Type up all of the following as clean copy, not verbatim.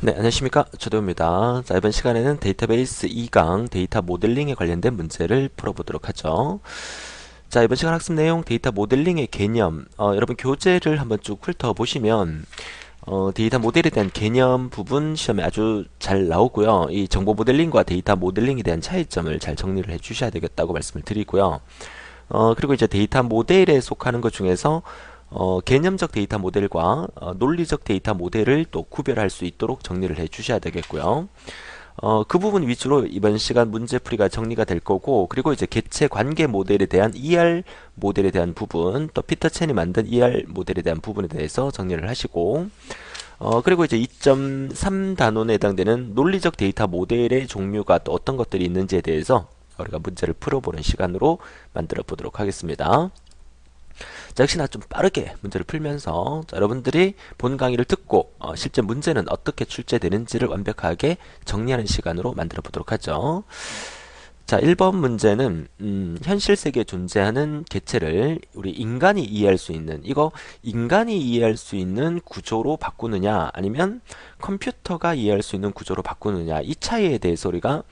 네, 안녕하십니까. 조대호입니다. 자, 이번 시간에는 데이터베이스 2강 데이터 모델링에 관련된 문제를 풀어보도록 하죠. 자, 이번 시간 학습 내용 데이터 모델링의 개념, 여러분 교재를 한번 쭉 훑어보시면 데이터 모델에 대한 개념 부분 시험에 아주 잘 나오고요. 이 정보 모델링과 데이터 모델링에 대한 차이점을 잘 정리를 해 주셔야 되겠다고 말씀을 드리고요. 그리고 이제 데이터 모델에 속하는 것 중에서 개념적 데이터 모델과 논리적 데이터 모델을 또 구별할 수 있도록 정리를 해 주셔야 되겠고요. 그 부분 위주로 이번 시간 문제풀이가 정리가 될 거고, 그리고 이제 개체 관계 모델에 대한 ER 모델에 대한 부분, 또 피터 첸이 만든 ER 모델에 대한 부분에 대해서 정리를 하시고, 그리고 이제 2.3 단원에 해당되는 논리적 데이터 모델의 종류가 또 어떤 것들이 있는지에 대해서 우리가 문제를 풀어보는 시간으로 만들어 보도록 하겠습니다. 자, 역시나 좀 빠르게 문제를 풀면서 여러분들이 본 강의를 듣고 실제 문제는 어떻게 출제되는지를 완벽하게 정리하는 시간으로 만들어 보도록 하죠. 자, 1번 문제는 현실 세계에 존재하는 개체를 우리 인간이 이해할 수 있는, 이거 인간이 이해할 수 있는 구조로 바꾸느냐 아니면 컴퓨터가 이해할 수 있는 구조로 바꾸느냐, 이 차이에 대해서 우리가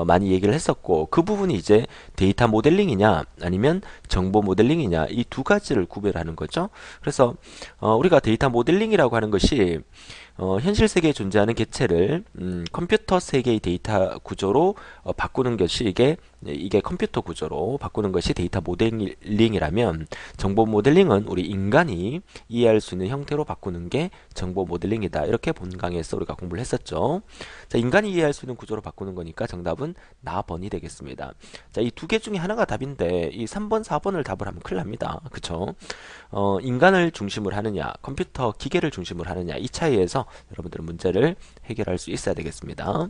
많이 얘기를 했었고, 그 부분이 이제 데이터 모델링이냐 아니면 정보 모델링이냐, 이 두 가지를 구별하는 거죠. 그래서 우리가 데이터 모델링이라고 하는 것이 현실 세계에 존재하는 개체를 컴퓨터 세계의 데이터 구조로 바꾸는 것이 이게 컴퓨터 구조로 바꾸는 것이 데이터 모델링이라면, 정보 모델링은 우리 인간이 이해할 수 있는 형태로 바꾸는 게 정보 모델링이다. 이렇게 본강에서 우리가 공부를 했었죠. 자, 인간이 이해할 수 있는 구조로 바꾸는 거니까 정답은 나번이 되겠습니다. 자, 이 두 개 중에 하나가 답인데 이 3번, 4번을 답을 하면 큰일 납니다. 그쵸? 인간을 중심으로 하느냐, 컴퓨터 기계를 중심으로 하느냐, 이 차이에서 여러분들은 문제를 해결할 수 있어야 되겠습니다.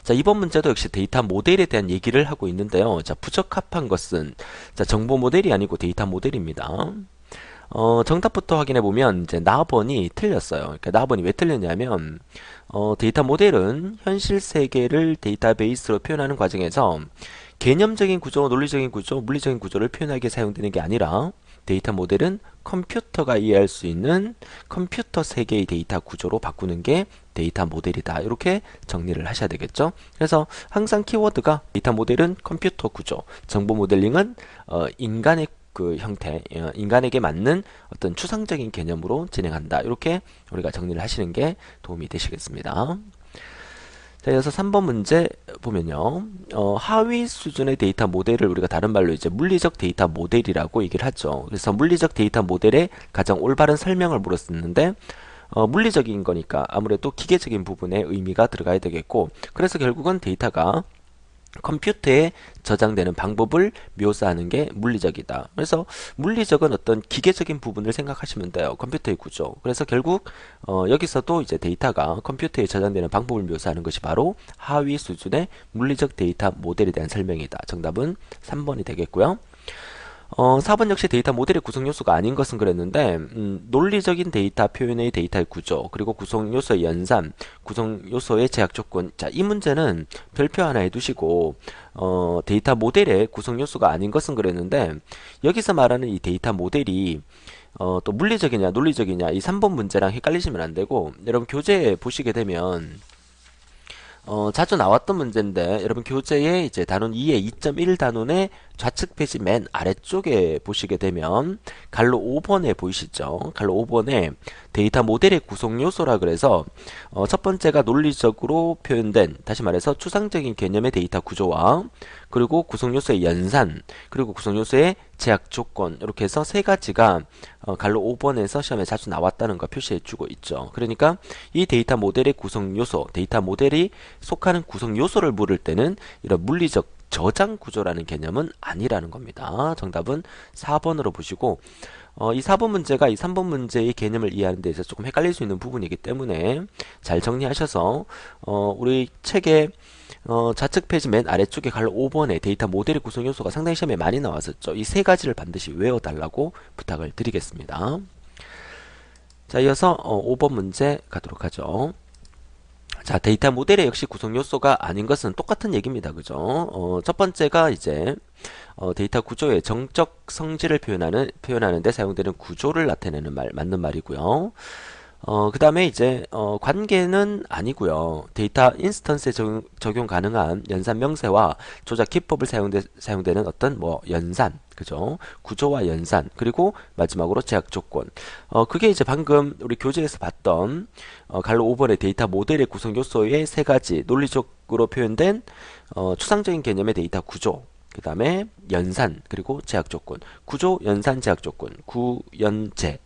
자, 이번 문제도 역시 데이터 모델에 대한 얘기를 하고 있는데요. 자, 부적합한 것은, 자, 정보 모델이 아니고 데이터 모델입니다. 정답부터 확인해 보면 이제 나번이 틀렸어요. 그러니까 나번이 왜 틀렸냐면 데이터 모델은 현실 세계를 데이터베이스로 표현하는 과정에서 개념적인 구조, 논리적인 구조, 물리적인 구조를 표현하기 위해 사용되는 게 아니라, 데이터 모델은 컴퓨터가 이해할 수 있는 컴퓨터 세계의 데이터 구조로 바꾸는 게 데이터 모델이다. 이렇게 정리를 하셔야 되겠죠. 그래서 항상 키워드가 데이터 모델은 컴퓨터 구조, 정보 모델링은 인간의 그 형태, 인간에게 맞는 어떤 추상적인 개념으로 진행한다. 이렇게 우리가 정리를 하시는 게 도움이 되시겠습니다. 자, 이어서 3번 문제 보면요. 하위 수준의 데이터 모델을 우리가 다른 말로 이제 물리적 데이터 모델이라고 얘기를 하죠. 그래서 물리적 데이터 모델의 가장 올바른 설명을 물었었는데, 물리적인 거니까 아무래도 기계적인 부분에 의미가 들어가야 되겠고, 그래서 결국은 데이터가 컴퓨터에 저장되는 방법을 묘사하는 게 물리적이다. 그래서 물리적은 어떤 기계적인 부분을 생각하시면 돼요. 컴퓨터의 구조. 그래서 결국 여기서도 이제 데이터가 컴퓨터에 저장되는 방법을 묘사하는 것이 바로 하위 수준의 물리적 데이터 모델에 대한 설명이다. 정답은 3번이 되겠고요. 4번 역시 데이터 모델의 구성 요소가 아닌 것은 그랬는데, 논리적인 데이터 표현의 데이터의 구조, 그리고 구성 요소의 연산, 구성 요소의 제약 조건. 자, 이 문제는 별표 하나 해두시고, 데이터 모델의 구성 요소가 아닌 것은 그랬는데, 여기서 말하는 이 데이터 모델이 또 물리적이냐 논리적이냐, 이 3번 문제랑 헷갈리시면 안 되고, 여러분 교재에 보시게 되면 자주 나왔던 문제인데, 여러분 교재에 이제 단원 2의 2.1 단원의 좌측 페이지 맨 아래쪽에 보시게 되면 갈로 5번에 보이시죠? 갈로 5번에 데이터 모델의 구성 요소라 그래서 첫 번째가 논리적으로 표현된, 다시 말해서 추상적인 개념의 데이터 구조와, 그리고 구성 요소의 연산, 그리고 구성 요소의 제약 조건, 이렇게 해서 세 가지가 갈로 5번에서 시험에 자주 나왔다는 거 표시해 주고 있죠. 그러니까 이 데이터 모델의 구성 요소, 데이터 모델이 속하는 구성 요소를 물을 때는 이런 물리적 저장 구조라는 개념은 아니라는 겁니다. 정답은 4번으로 보시고, 이 4번 문제가 이 3번 문제의 개념을 이해하는 데 있어서 조금 헷갈릴 수 있는 부분이기 때문에 잘 정리하셔서 우리 책의 좌측 페이지 맨 아래쪽에 갈로 5번에 데이터 모델의 구성 요소가 상당히 시험에 많이 나왔었죠. 이 세 가지를 반드시 외워달라고 부탁을 드리겠습니다. 자, 이어서 5번 문제 가도록 하죠. 자, 데이터 모델의 역시 구성 요소가 아닌 것은 똑같은 얘기입니다. 그죠? 첫 번째가 이제 데이터 구조의 정적 성질을 표현하는 데 사용되는 구조를 나타내는 말, 맞는 말이고요. 그 다음에 이제 관계는 아니고요. 데이터 인스턴스에 적용 가능한 연산 명세와 조작 기법을 사용되는 어떤 뭐 연산, 그죠? 구조와 연산, 그리고 마지막으로 제약 조건. 그게 이제 방금 우리 교재에서 봤던 갈로 5번의 데이터 모델의 구성 요소의 세 가지 논리적으로 표현된 추상적인 개념의 데이터 구조. 그 다음에 연산 그리고 제약 조건, 구조, 연산, 제약 조건, 구연제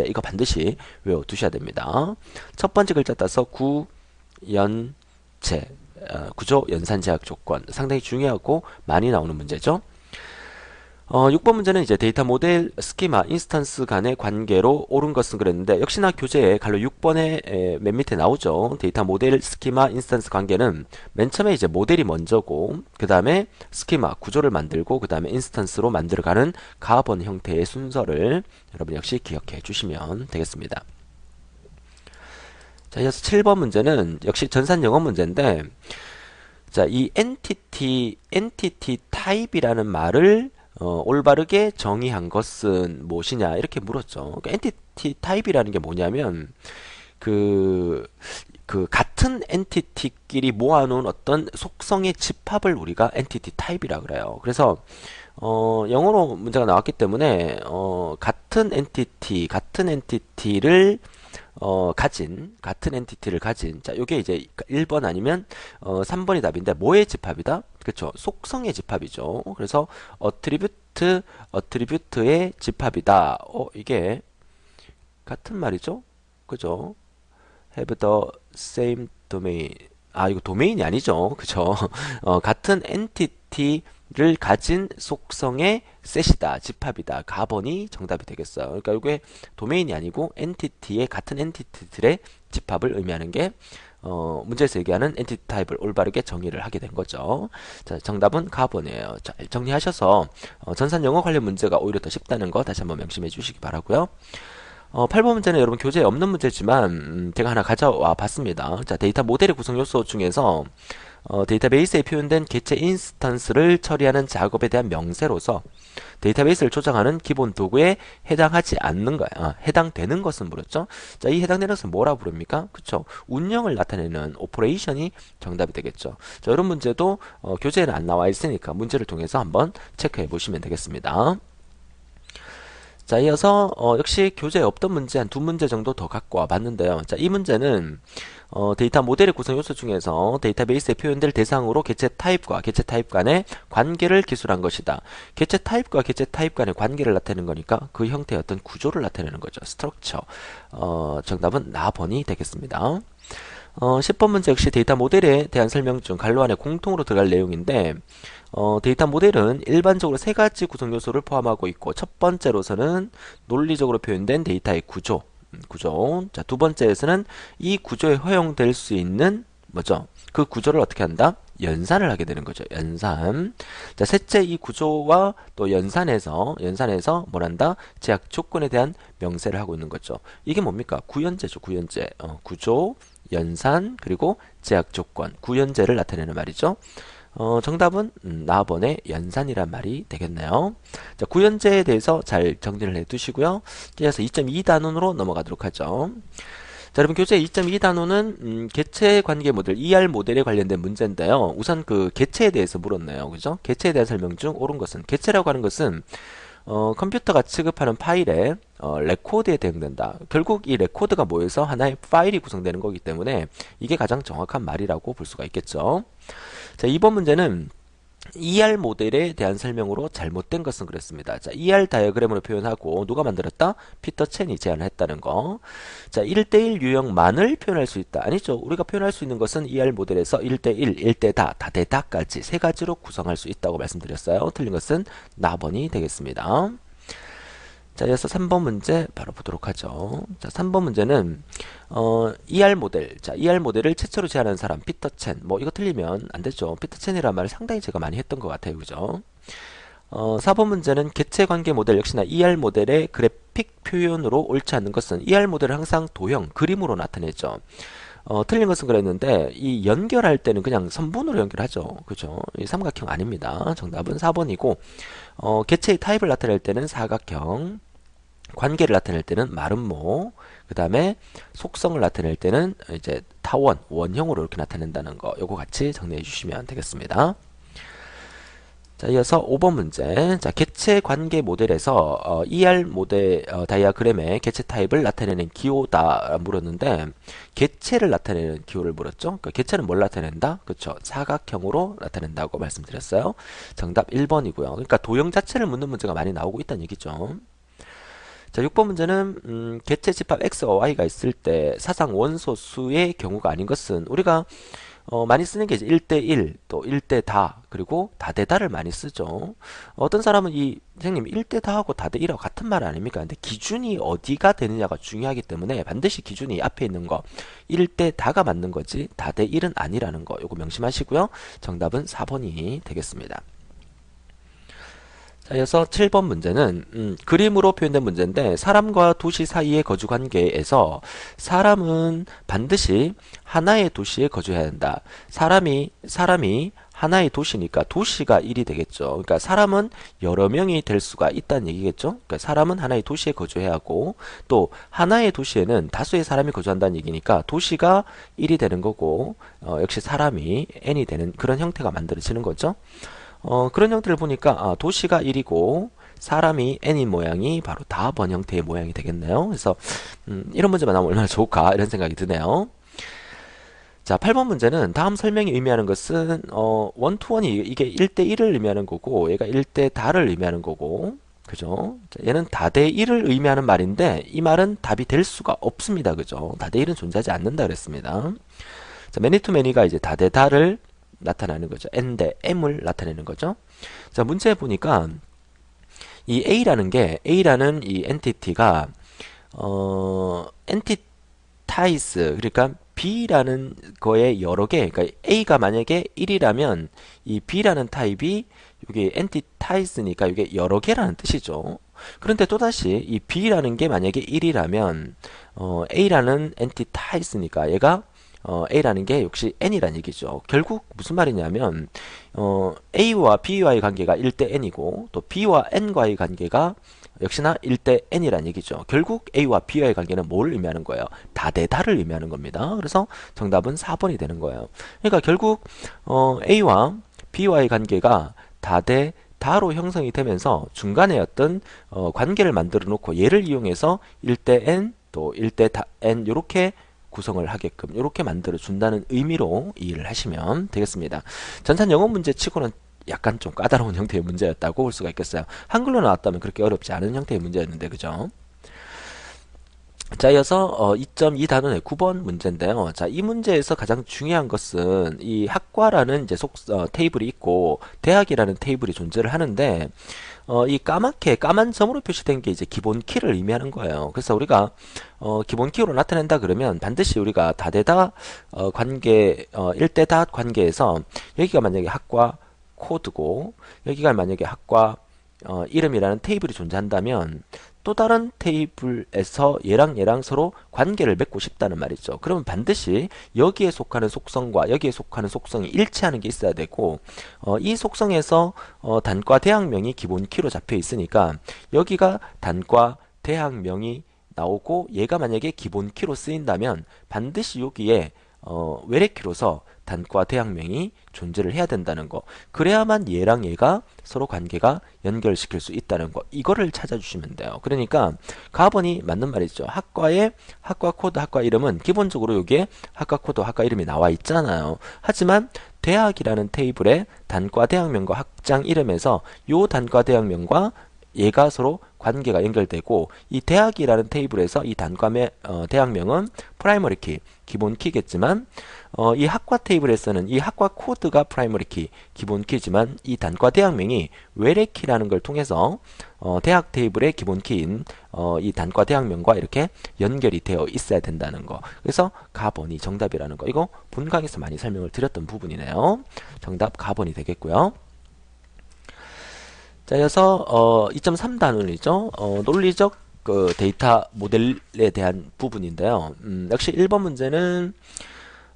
이거 반드시 외워두셔야 됩니다. 첫 번째 글자 따서 구연제, 구조, 연산, 제약 조건 상당히 중요하고 많이 나오는 문제죠. 6번 문제는 이제 데이터 모델, 스키마, 인스턴스 간의 관계로 옳은 것은 그랬는데 역시나 교재에 갈로 6번에 맨 밑에 나오죠. 데이터 모델, 스키마, 인스턴스 관계는 맨 처음에 이제 모델이 먼저고 그 다음에 스키마, 구조를 만들고 그 다음에 인스턴스로 만들어가는 가번 형태의 순서를 여러분 역시 기억해 주시면 되겠습니다. 자, 이어서 7번 문제는 역시 전산 영어 문제인데 자, 이 entity type이라는 말을 올바르게 정의한 것은 무엇이냐 이렇게 물었죠. 그러니까 엔티티 타입이라는 게 뭐냐면 그, 그 같은 엔티티끼리 모아놓은 어떤 속성의 집합을 우리가 엔티티 타입이라 그래요. 그래서 영어로 문제가 나왔기 때문에 같은 엔티티를 같은 엔티티를 가진, 자, 요게 이제 1번 아니면 3번이 답인데, 뭐의 집합이다? 그쵸. 속성의 집합이죠. 그래서, 어트리뷰트의 집합이다. 이게, 같은 말이죠? 그죠? have the same domain. 아, 이거 도메인이 아니죠. 그죠? 같은 엔티티를 가진 속성의 셋이다, 집합이다, 가번이 정답이 되겠어요. 그러니까 이게 도메인이 아니고 엔티티의 같은 엔티티들의 집합을 의미하는 게 문제에서 얘기하는 엔티티 타입을 올바르게 정의를 하게 된 거죠. 자, 정답은 가번이에요. 자, 정리하셔서 전산 영어 관련 문제가 오히려 더 쉽다는 거 다시 한번 명심해 주시기 바라고요. 8번 문제는 여러분 교재에 없는 문제지만 제가 하나 가져와 봤습니다. 자, 데이터 모델의 구성 요소 중에서 데이터베이스에 표현된 개체 인스턴스를 처리하는 작업에 대한 명세로서 데이터베이스를 조작하는 기본 도구에 해당하지 않는 거야. 해당되는 것은 물었죠. 자, 이 해당되는 것은 뭐라 부릅니까? 그쵸. 운영을 나타내는 오퍼레이션이 정답이 되겠죠. 자, 이런 문제도 교재에는 안 나와 있으니까 문제를 통해서 한번 체크해 보시면 되겠습니다. 자, 이어서 역시 교재에 없던 문제 한 두 문제 정도 더 갖고 와 봤는데요. 자, 이 문제는 데이터 모델의 구성 요소 중에서 데이터베이스에 표현될 대상으로 개체 타입과 개체 타입 간의 관계를 기술한 것이다. 개체 타입과 개체 타입 간의 관계를 나타내는 거니까 그 형태의 어떤 구조를 나타내는 거죠. 스트럭처. 정답은 나번이 되겠습니다. 10번 문제 역시 데이터 모델에 대한 설명 중 갈로 안에 공통으로 들어갈 내용인데 데이터 모델은 일반적으로 세 가지 구성 요소를 포함하고 있고 첫 번째로서는 논리적으로 표현된 데이터의 구조. 자, 두 번째에서는 이 구조에 허용될 수 있는 뭐죠? 그 구조를 어떻게 한다? 연산을 하게 되는 거죠. 연산. 자, 셋째 이 구조와 또 연산에서 뭐란다? 제약 조건에 대한 명세를 하고 있는 거죠. 이게 뭡니까? 구연제죠. 구연제. 구조, 연산, 그리고 제약 조건. 구연제를 나타내는 말이죠. 정답은 나번의 연산이란 말이 되겠네요. 자, 구연제에 대해서 잘 정리를 해 두시고요. 이어서 2.2 단원으로 넘어가도록 하죠. 자, 여러분 교재 2.2 단원은 개체 관계 모델, ER 모델에 관련된 문제인데요. 우선 그 개체에 대해서 물었네요. 그죠? 개체에 대한 설명 중 옳은 것은 개체라고 하는 것은 컴퓨터가 취급하는 파일에 레코드에 대응된다. 결국 이 레코드가 모여서 하나의 파일이 구성되는 거기 때문에 이게 가장 정확한 말이라고 볼 수가 있겠죠. 자, 이번 문제는 ER 모델에 대한 설명으로 잘못된 것은 그랬습니다. 자, ER 다이어그램으로 표현하고 누가 만들었다? 피터 첸이 제안을 했다는 거. 자, 1대1 유형만을 표현할 수 있다. 아니죠. 우리가 표현할 수 있는 것은 ER 모델에서 1대1, 1대다, 다대다까지 세 가지로 구성할 수 있다고 말씀드렸어요. 틀린 것은 나번이 되겠습니다. 자, 이어서 3번 문제 바로 보도록 하죠. 자, 3번 문제는 ER 모델. 자, ER 모델을 최초로 제안한 사람 피터 첸. 뭐 이거 틀리면 안 되죠. 피터 첸이라는 말을 상당히 제가 많이 했던 것 같아요. 그죠? 4번 문제는 개체 관계 모델 역시나 ER 모델의 그래픽 표현으로 옳지 않는 것은 ER 모델을 항상 도형, 그림으로 나타내죠. 틀린 것은 그랬는데 이 연결할 때는 그냥 선분으로 연결하죠. 그죠? 이 삼각형 아닙니다. 정답은 4번이고 개체의 타입을 나타낼 때는 사각형, 관계를 나타낼 때는 마름모, 그 다음에 속성을 나타낼 때는 이제 타원, 원형으로 이렇게 나타낸다는 거, 요거 같이 정리해 주시면 되겠습니다. 자, 이어서 5번 문제. 자, 개체 관계 모델에서 ER 모델 다이아그램의 개체 타입을 나타내는 기호다 물었는데, 개체를 나타내는 기호를 물었죠. 그러니까 개체는 뭘 나타낸다? 그렇죠. 사각형으로 나타낸다고 말씀드렸어요. 정답 1번이고요. 그러니까 도형 자체를 묻는 문제가 많이 나오고 있다는 얘기죠. 자, 6번 문제는 개체 집합 x와 y가 있을 때 사상 원소수의 경우가 아닌 것은 우리가 많이 쓰는 게 이제 1대1, 또 1대 다, 그리고 다대다를 많이 쓰죠. 어떤 사람은 선생님 1대 다하고 다대1하고 같은 말 아닙니까? 근데 기준이 어디가 되느냐가 중요하기 때문에 반드시 기준이 앞에 있는 거 1대 다가 맞는 거지 다대1은 아니라는 거 요거 명심하시고요. 정답은 4번이 되겠습니다. 자, 이어서 7번 문제는 그림으로 표현된 문제인데 사람과 도시 사이의 거주 관계에서 사람은 반드시 하나의 도시에 거주해야 한다. 사람이 하나의 도시니까 도시가 1이 되겠죠. 그러니까 사람은 여러 명이 될 수가 있다는 얘기겠죠. 그러니까 사람은 하나의 도시에 거주해야 하고 또 하나의 도시에는 다수의 사람이 거주한다는 얘기니까 도시가 1이 되는 거고 역시 사람이 n이 되는 그런 형태가 만들어지는 거죠. 그런 형태를 보니까 도시가 1이고 사람이 n인 모양이 바로 다번 형태의 모양이 되겠네요. 그래서 이런 문제만 나오면 얼마나 좋을까 이런 생각이 드네요. 자, 8번 문제는 다음 설명이 의미하는 것은 원투원이 이게 1대1을 의미하는 거고 얘가 1대 다를 의미하는 거고 그죠? 자, 얘는 다대1을 의미하는 말인데 이 말은 답이 될 수가 없습니다. 그죠? 다대1은 존재하지 않는다 그랬습니다. 자, 매니투매니가 이제 다대다를 나타나는 거죠. n대 m을 나타내는 거죠. 자, 문제 보니까 이 A라는 이 엔티티가 엔티타이스 그러니까 B라는 거에 여러 개 그러니까 A가 만약에 1이라면 이 B라는 타입이 이게 엔티타이스니까 이게 여러 개라는 뜻이죠. 그런데 또다시 이 B라는 게 만약에 1이라면 A라는 엔티타이스니까 얘가 A라는 게 역시 N이란 얘기죠. 결국 무슨 말이냐면 A와 B와의 관계가 1대 N이고 또 B와 N과의 관계가 역시나 1대 N이란 얘기죠. 결국 A와 B와의 관계는 뭘 의미하는 거예요? 다대다를 의미하는 겁니다. 그래서 정답은 4번이 되는 거예요. 그러니까 결국 A와 B와의 관계가 다대다로 형성이 되면서 중간에 어떤 관계를 만들어 놓고 얘를 이용해서 1대 N 또 1대 N 이렇게 구성을 하게끔 이렇게 만들어 준다는 의미로 이해를 하시면 되겠습니다. 전산 영어 문제 치고는 약간 좀 까다로운 형태의 문제였다고 볼 수가 있겠어요. 한글로 나왔다면 그렇게 어렵지 않은 형태의 문제였는데 그죠? 자, 이어서 2.2 단원의 9번 문제인데요. 자, 이 문제에서 가장 중요한 것은 이 학과라는 이제 테이블이 있고 대학이라는 테이블이 존재를 하는데 이 까만 점으로 표시된 게 이제 기본 키를 의미하는 거예요. 그래서 우리가 기본 키로 나타낸다 그러면 반드시 우리가 다대다 관계 1대 다 관계에서 여기가 만약에 학과 코드고 여기가 만약에 학과 이름이라는 테이블이 존재한다면 또 다른 테이블에서 얘랑 서로 관계를 맺고 싶다는 말이죠. 그러면 반드시 여기에 속하는 속성과 여기에 속하는 속성이 일치하는 게 있어야 되고 이 속성에서 단과 대학명이 기본 키로 잡혀 있으니까 여기가 단과 대학명이 나오고 얘가 만약에 기본 키로 쓰인다면 반드시 여기에 외래키로서 단과 대학명이 존재를 해야 된다는 거. 그래야만 얘랑 얘가 서로 관계가 연결시킬 수 있다는 거. 이거를 찾아주시면 돼요. 그러니까 가번이 맞는 말이죠. 학과의 학과 코드, 학과 이름은 기본적으로 여기에 학과 코드, 학과 이름이 나와 있잖아요. 하지만 대학이라는 테이블에 단과 대학명과 학장 이름에서 요 단과 대학명과 얘가 서로 관계가 연결되고 이 대학이라는 테이블에서 이 대학명은 프라이머리 키, 기본 키겠지만 이 학과 테이블에서는 이 학과 코드가 프라이머리 키, 기본 키지만 이 단과 대학명이 외래 키라는 걸 통해서 대학 테이블의 기본 키인 이 단과 대학명과 이렇게 연결이 되어 있어야 된다는 거. 그래서 가번이 정답이라는 거. 이거 본강에서 많이 설명을 드렸던 부분이네요. 정답 가번이 되겠고요. 자, 이어서 2.3 단원이죠. 논리적 그 데이터 모델에 대한 부분인데요. 역시 1번 문제는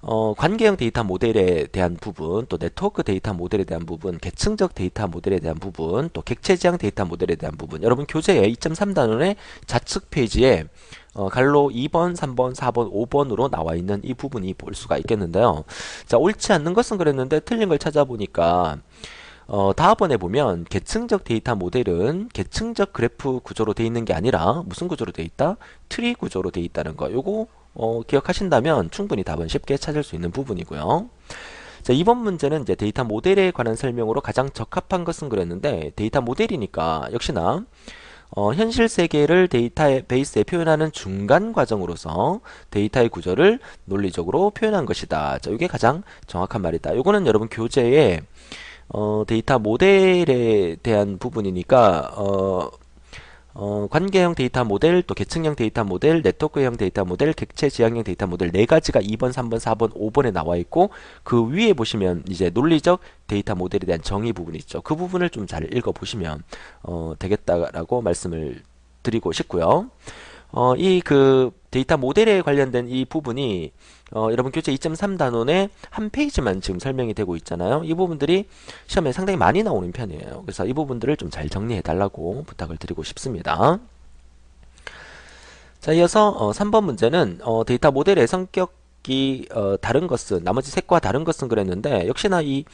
관계형 데이터 모델에 대한 부분, 또 네트워크 데이터 모델에 대한 부분, 계층적 데이터 모델에 대한 부분, 또 객체지향 데이터 모델에 대한 부분. 여러분 교재의 2.3단원의 좌측 페이지에 갈로 2번, 3번, 4번, 5번으로 나와 있는 이 부분이 볼 수가 있겠는데요. 자, 옳지 않는 것은 그랬는데 틀린 걸 찾아보니까 다음번에 보면 계층적 데이터 모델은 계층적 그래프 구조로 되어 있는 게 아니라 무슨 구조로 되어 있다? 트리 구조로 되어 있다는 거. 요거 기억하신다면 충분히 답은 쉽게 찾을 수 있는 부분이고요. 자, 이번 문제는 이제 데이터 모델에 관한 설명으로 가장 적합한 것은 그랬는데 데이터 모델이니까 역시나 현실 세계를 데이터베이스에 표현하는 중간 과정으로서 데이터의 구조를 논리적으로 표현한 것이다. 자, 이게 가장 정확한 말이다. 이거는 여러분 교재에 데이터 모델에 대한 부분이니까 관계형 데이터 모델, 또 계층형 데이터 모델, 네트워크형 데이터 모델, 객체 지향형 데이터 모델 네 가지가 2번, 3번, 4번, 5번에 나와 있고 그 위에 보시면 이제 논리적 데이터 모델에 대한 정의 부분이 있죠. 그 부분을 좀 잘 읽어 보시면 되겠다라고 말씀을 드리고 싶고요. 이 그 데이터 모델에 관련된 이 부분이 여러분 교재 2.3단원에 한 페이지만 지금 설명이 되고 있잖아요. 이 부분들이 시험에 상당히 많이 나오는 편이에요. 그래서 이 부분들을 좀 잘 정리해 달라고 부탁을 드리고 싶습니다. 자, 이어서 3번 문제는 데이터 모델의 성격이 다른 것은 나머지 색과 다른 것은 그랬는데 역시나 이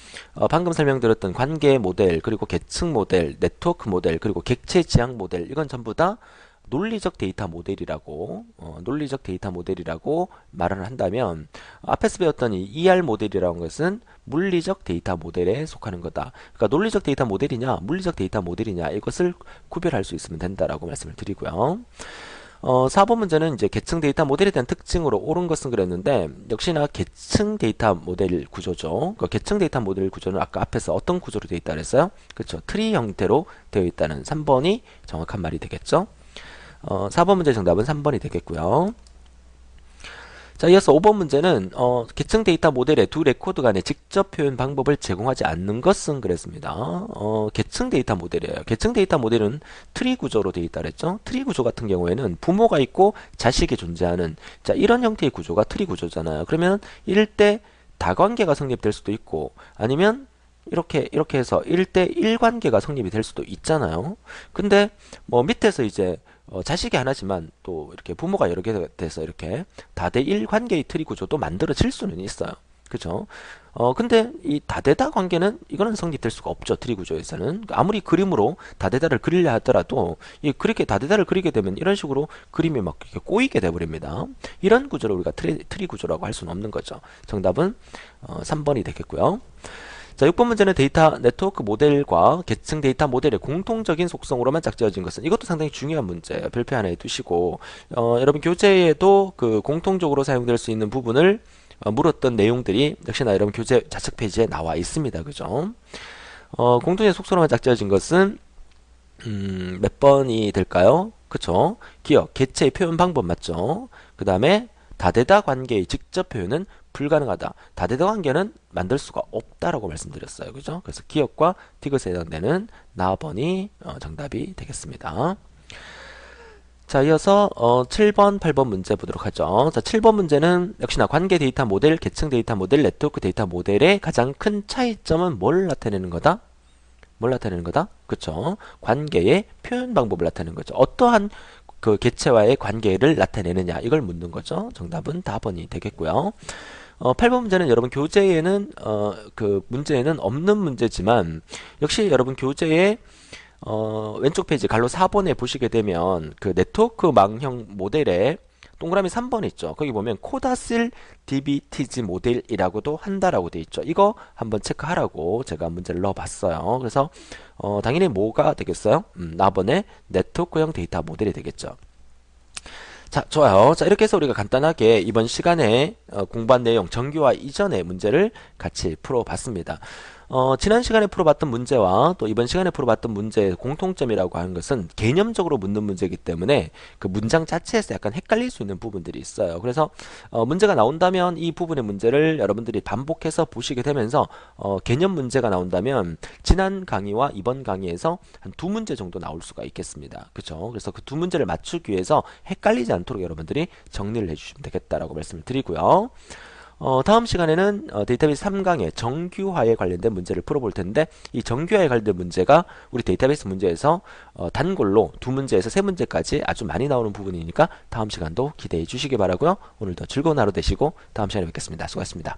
방금 설명드렸던 관계 모델 그리고 계층 모델 네트워크 모델 그리고 객체 지향 모델 이건 전부 다 논리적 데이터 모델이라고 말을 한다면 앞에서 배웠던 이 ER 모델이라는 것은 물리적 데이터 모델에 속하는 거다. 그러니까 논리적 데이터 모델이냐 물리적 데이터 모델이냐 이것을 구별할 수 있으면 된다라고 말씀을 드리고요. 4번 문제는 이제 계층 데이터 모델에 대한 특징으로 옳은 것은 그랬는데 역시나 계층 데이터 모델 구조죠. 그 계층 데이터 모델 구조는 아까 앞에서 어떤 구조로 되어 있다 그랬어요? 그렇죠. 트리 형태로 되어 있다는 3번이 정확한 말이 되겠죠. 4번 문제 정답은 3번이 되겠고요. 자, 이어서 5번 문제는 계층 데이터 모델의 두 레코드 간의 직접 표현 방법을 제공하지 않는 것은 그랬습니다. 계층 데이터 모델이에요. 계층 데이터 모델은 트리 구조로 되어 있다 그랬죠. 트리 구조 같은 경우에는 부모가 있고 자식이 존재하는 자, 이런 형태의 구조가 트리 구조잖아요. 그러면 이럴 때 다관계가 성립될 수도 있고 아니면 이렇게 해서 1대1 관계가 성립이 될 수도 있잖아요. 근데 뭐 밑에서 이제 자식이 하나지만 또 이렇게 부모가 여러 개 돼서 이렇게 다대일 관계의 트리 구조도 만들어질 수는 있어요. 그죠? 근데 이 다대다 관계는 이거는 성립될 수가 없죠. 트리 구조에서는. 아무리 그림으로 다대다를 그리려 하더라도 그렇게 다대다를 그리게 되면 이런 식으로 그림이 막 이렇게 꼬이게 돼버립니다. 이런 구조를 우리가 트리 구조라고 할 수는 없는 거죠. 정답은 3번이 되겠고요. 자, 6번 문제는 데이터 네트워크 모델과 계층 데이터 모델의 공통적인 속성으로만 짝지어진 것은 이것도 상당히 중요한 문제예요. 별표 하나에 두시고 여러분 교재에도 그 공통적으로 사용될 수 있는 부분을 물었던 내용들이 역시나 여러분 교재 좌측 페이지에 나와 있습니다. 그죠? 공통적인 속성으로만 짝지어진 것은 몇 번이 될까요? 그쵸? 기억, 개체의 표현 방법 맞죠? 그 다음에 다대다 관계의 직접 표현은 불가능하다. 다대다 관계는 만들 수가 없다라고 말씀드렸어요. 그죠? 그래서 기억과 디귿에 해당되는 나번이 정답이 되겠습니다. 자, 이어서 7번, 8번 문제 보도록 하죠. 자, 7번 문제는 역시나 관계 데이터 모델, 계층 데이터 모델, 네트워크 데이터 모델의 가장 큰 차이점은 뭘 나타내는 거다? 그쵸? 관계의 표현 방법을 나타내는 거죠. 어떠한 그 개체와의 관계를 나타내느냐 이걸 묻는 거죠. 정답은 다번이 되겠고요. 8번 문제는 여러분 교재에는 그 문제에는 없는 문제지만 역시 여러분 교재에 왼쪽 페이지 갈로 4번에 보시게 되면 그 네트워크 망형 모델에 동그라미 3번 있죠. 거기 보면 코다실 DBTG 모델이라고도 한다라고 돼 있죠. 이거 한번 체크하라고 제가 문제를 넣어봤어요. 그래서 당연히 뭐가 되겠어요? 나번에 네트워크형 데이터 모델이 되겠죠. 자, 좋아요. 자, 이렇게 해서 우리가 간단하게 이번 시간에 공부한 내용 정규화 이전의 문제를 같이 풀어봤습니다. 지난 시간에 풀어봤던 문제와 또 이번 시간에 풀어봤던 문제의 공통점이라고 하는 것은 개념적으로 묻는 문제이기 때문에 그 문장 자체에서 약간 헷갈릴 수 있는 부분들이 있어요. 그래서 문제가 나온다면 이 부분의 문제를 여러분들이 반복해서 보시게 되면서 개념 문제가 나온다면 지난 강의와 이번 강의에서 한 두 문제 정도 나올 수가 있겠습니다. 그렇죠? 그래서 그 두 문제를 맞추기 위해서 헷갈리지 않도록 여러분들이 정리를 해주시면 되겠다라고 말씀을 드리고요. 다음 시간에는 데이터베이스 3강의 정규화에 관련된 문제를 풀어볼 텐데 이 정규화에 관련된 문제가 우리 데이터베이스 문제에서 단골로 두 문제에서 세 문제까지 아주 많이 나오는 부분이니까 다음 시간도 기대해 주시기 바라고요. 오늘도 즐거운 하루 되시고 다음 시간에 뵙겠습니다. 수고하셨습니다.